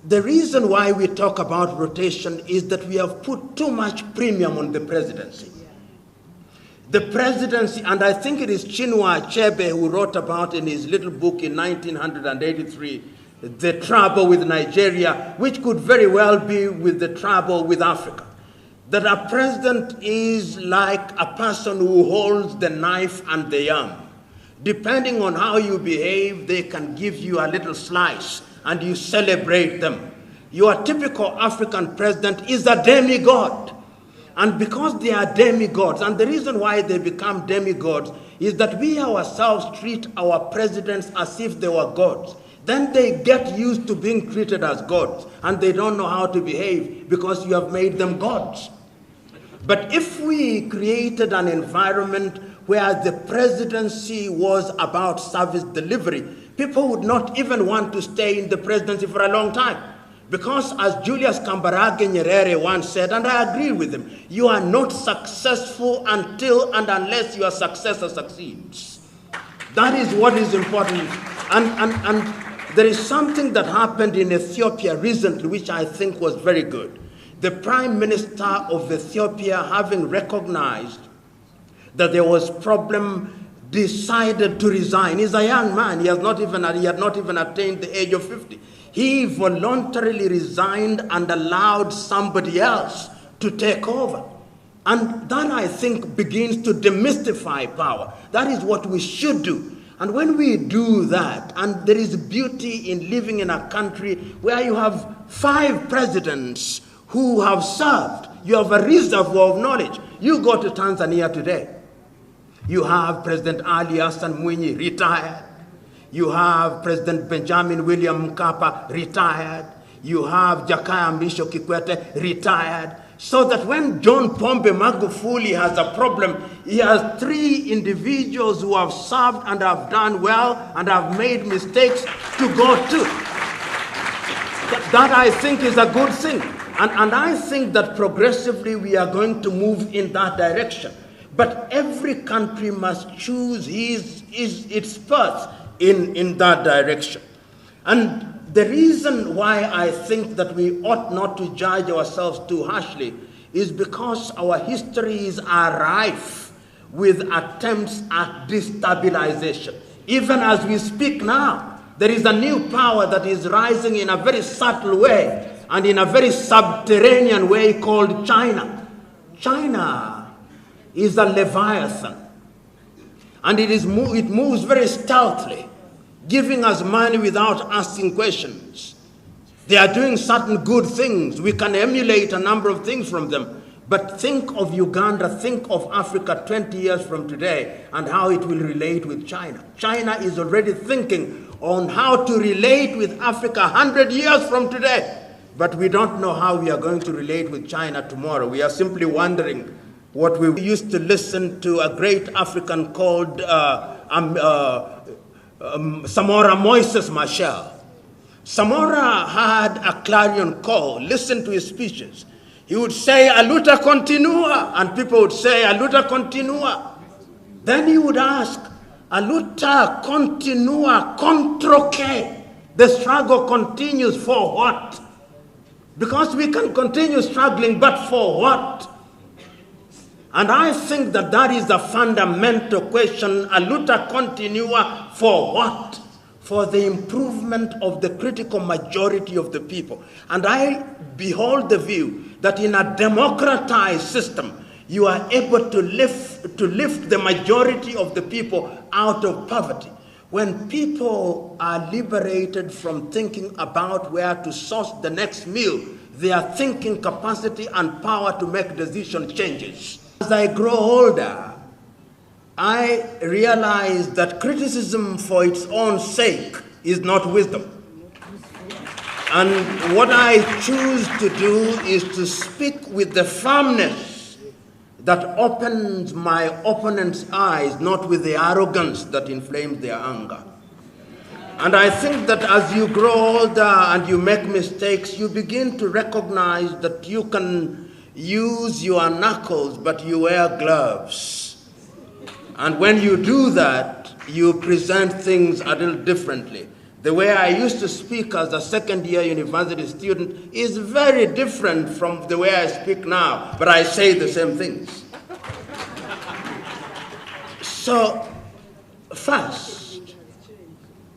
The reason why we talk about rotation is that we have put too much premium on the presidency. The presidency, and I think it is Chinua Achebe who wrote about in his little book in 1983, The Trouble with Nigeria, which could very well be with the trouble with Africa. That a president is like a person who holds the knife and the yam. Depending on how you behave, they can give you a little slice and you celebrate them. Your typical African president is a demigod. And because they are demigods, and the reason why they become demigods is that we ourselves treat our presidents as if they were gods. Then they get used to being treated as gods, and they don't know how to behave because you have made them gods. But if we created an environment where the presidency was about service delivery, people would not even want to stay in the presidency for a long time. Because as Julius Kambarage Nyerere once said, and I agree with him, you are not successful until and unless your successor succeeds. That is what is important. And there is something that happened in Ethiopia recently which I think was very good. The Prime Minister of Ethiopia, having recognized that there was problem, decided to resign. He's a young man. He had not even attained the age of 50. He voluntarily resigned and allowed somebody else to take over. And that, I think, begins to demystify power. That is what we should do. And when we do that, and there is beauty in living in a country where you have 5 presidents who have served, you have a reservoir of knowledge. You go to Tanzania today. You have President Ali Hassan Mwinyi, retired. You have President Benjamin William Mkapa, retired. You have Jakaya Mrisho Kikwete, retired. So that when John Pombe Magufuli has a problem, he has 3 individuals who have served and have done well and have made mistakes to go to. That I think is a good thing. And I think that progressively we are going to move in that direction. But every country must choose its path in that direction. And the reason why I think that we ought not to judge ourselves too harshly is because our histories are rife with attempts at destabilization. Even as we speak now, there is a new power that is rising in a very subtle way and in a very subterranean way called China. China is a leviathan. And it moves very stealthily, giving us money without asking questions. They are doing certain good things. We can emulate a number of things from them. But think of Uganda, think of Africa 20 years from today and how it will relate with China. China is already thinking on how to relate with Africa 100 years from today. But we don't know how we are going to relate with China tomorrow. We are simply wondering what we used to listen to a great African called Samora Moises Machel. Samora had a clarion call. Listen to his speeches. He would say, "A luta continua," and people would say, "A luta continua." Then he would ask, "A luta continua contro che?" The struggle continues for what? Because we can continue struggling, but for what? And I think that that is the fundamental question. A luta continua for what? For the improvement of the critical majority of the people. And I behold the view that in a democratized system, you are able to lift the majority of the people out of poverty. When people are liberated from thinking about where to source the next meal, their thinking capacity and power to make decision changes. As I grow older, I realize that criticism for its own sake is not wisdom. And what I choose to do is to speak with the firmness that opens my opponent's eyes, not with the arrogance that inflames their anger. And I think that as you grow older and you make mistakes, you begin to recognize that you can use your knuckles, but you wear gloves. And when you do that, you present things a little differently The way I used to speak as a second-year university student is very different from the way I speak now, but I say the same things. So, first,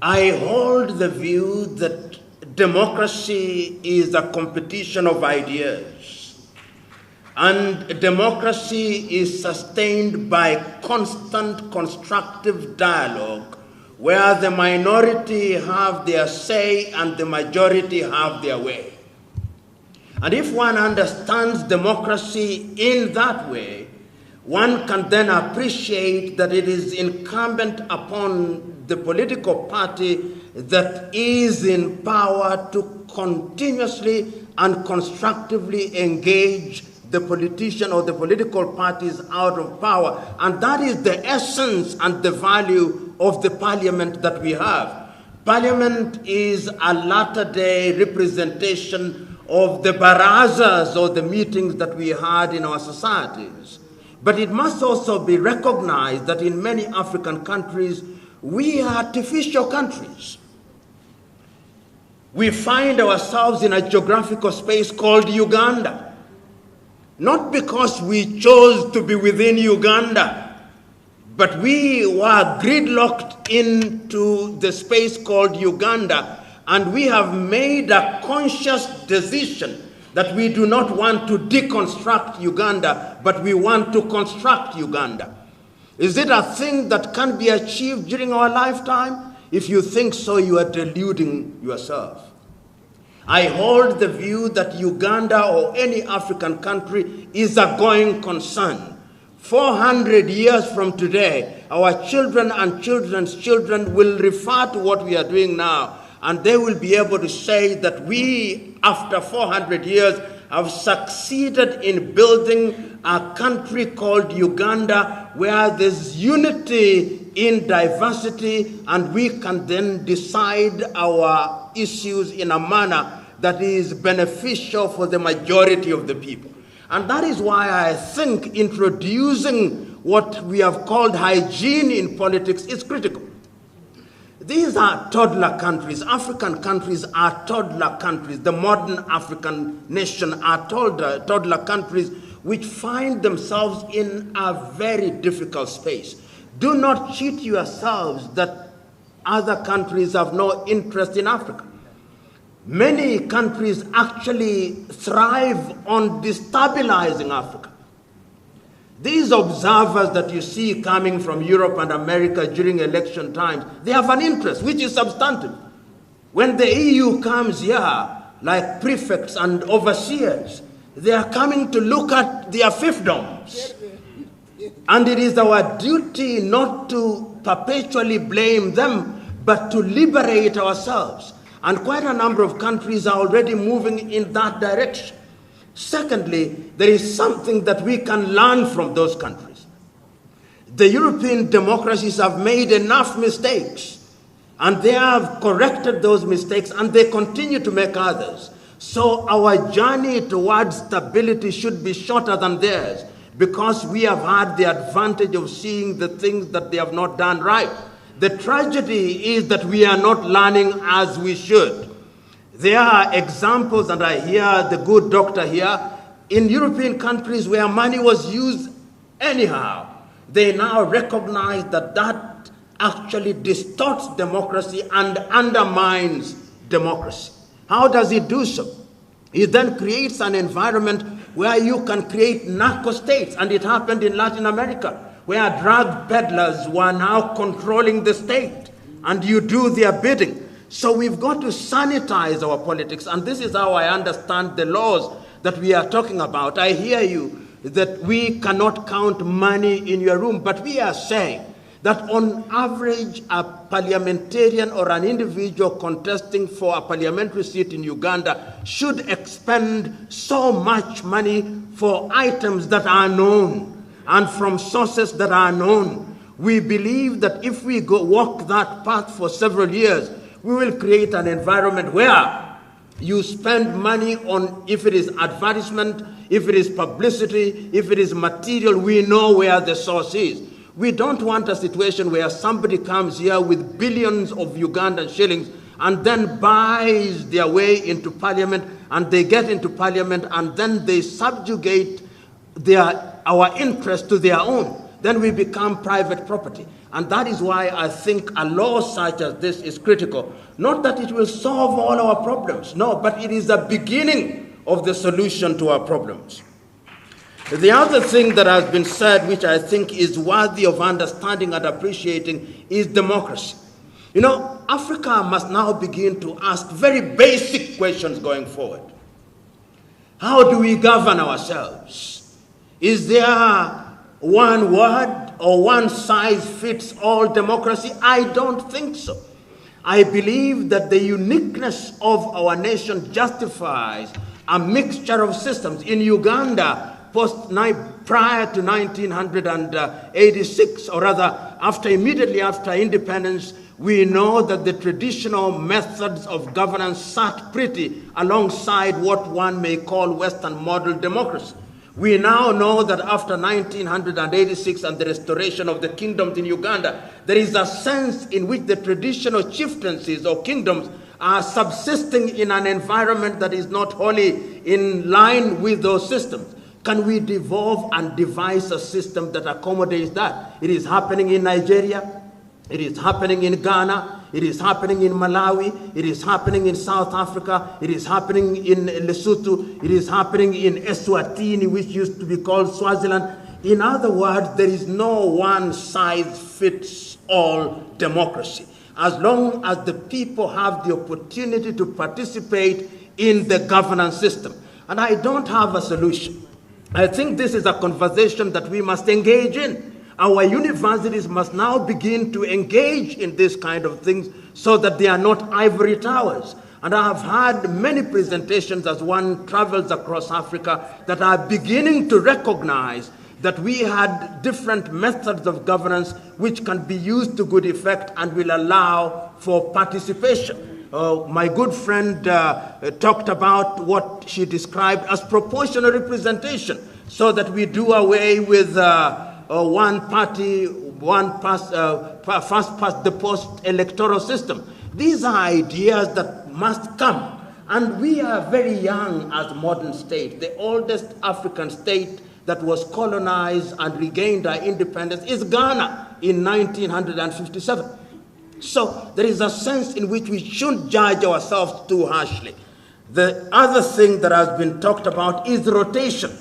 I hold the view that democracy is a competition of ideas, and democracy is sustained by constant constructive dialogue where the minority have their say and the majority have their way. And if one understands democracy in that way, one can then appreciate that it is incumbent upon the political party that is in power to continuously and constructively engage the politician or the political parties out of power. And that is the essence and the value of the parliament that we have. Parliament is a latter-day representation of the barazas or the meetings that we had in our societies. But it must also be recognized that in many African countries, we are artificial countries. We find ourselves in a geographical space called Uganda. Not because we chose to be within Uganda, but we were gridlocked into the space called Uganda, and we have made a conscious decision that we do not want to deconstruct Uganda, but we want to construct Uganda. Is it a thing that can be achieved during our lifetime? If you think so, you are deluding yourself. I hold the view that Uganda or any African country is a going concern. 400 years from today, our children and children's children will refer to what we are doing now, and they will be able to say that we, after 400 years, have succeeded in building a country called Uganda where there's unity in diversity, and we can then decide our issues in a manner that is beneficial for the majority of the people. And that is why I think introducing what we have called hygiene in politics is critical. These are toddler countries. African countries are toddler countries. The modern African nation are toddler countries which find themselves in a very difficult space. Do not cheat yourselves that other countries have no interest in Africa. Many countries actually thrive on destabilizing Africa. These observers that you see coming from Europe and America during election times, they have an interest, which is substantive. When the EU comes here, like prefects and overseers, they are coming to look at their fiefdoms. And it is our duty not to perpetually blame them, but to liberate ourselves. And quite a number of countries are already moving in that direction. Secondly, there is something that we can learn from those countries. The European democracies have made enough mistakes, and they have corrected those mistakes, and they continue to make others. So our journey towards stability should be shorter than theirs, because we have had the advantage of seeing the things that they have not done right. The tragedy is that we are not learning as we should. There are examples, and I hear the good doctor here, in European countries where money was used anyhow. They now recognize that that actually distorts democracy and undermines democracy. How does it do so? It then creates an environment where you can create narco states, and it happened in Latin America, where drug peddlers were now controlling the state, and you do their bidding. So we've got to sanitize our politics, and this is how I understand the laws that we are talking about. I hear you that we cannot count money in your room, but we are saying that on average, a parliamentarian or an individual contesting for a parliamentary seat in Uganda should expend so much money for items that are known and from sources that are known. We believe that if we walk that path for several years, we will create an environment where you spend money on, if it is advertisement, if it is publicity, if it is material, we know where the source is. We don't want a situation where somebody comes here with billions of Ugandan shillings and then buys their way into parliament, and they get into parliament, and then they subjugate our interest to their own. Then we become private property. And that is why I think a law such as this is critical. Not that it will solve all our problems, no, but it is the beginning of the solution to our problems. The other thing that has been said, which I think is worthy of understanding and appreciating, is democracy. You know, Africa must now begin to ask very basic questions going forward. How do we govern ourselves? Is there one word or one size fits all democracy? I don't think so. I believe that the uniqueness of our nation justifies a mixture of systems. In Uganda, prior to 1986, or rather immediately after independence, we know that the traditional methods of governance sat pretty alongside what one may call Western model democracy. We now know that after 1986 and the restoration of the kingdoms in Uganda, there is a sense in which the traditional chieftaincies or kingdoms are subsisting in an environment that is not wholly in line with those systems. Can we devolve and devise a system that accommodates that? It is happening in Nigeria. It is happening in Ghana. It is happening in Malawi. It is happening in South Africa. It is happening in Lesotho. It is happening in Eswatini, which used to be called Swaziland. In other words, there is no one-size-fits-all democracy. As long as the people have the opportunity to participate in the governance system. And I don't have a solution. I think this is a conversation that we must engage in. Our universities must now begin to engage in this kind of things so that they are not ivory towers. And I have had many presentations as one travels across Africa that are beginning to recognize that we had different methods of governance which can be used to good effect and will allow for participation. My good friend talked about what she described as proportional representation, so that we do away with one party, first past the post electoral system. These are ideas that must come. And we are very young as modern state. The oldest African state that was colonized and regained our independence is Ghana in 1957. So there is a sense in which we shouldn't judge ourselves too harshly. The other thing that has been talked about is rotation.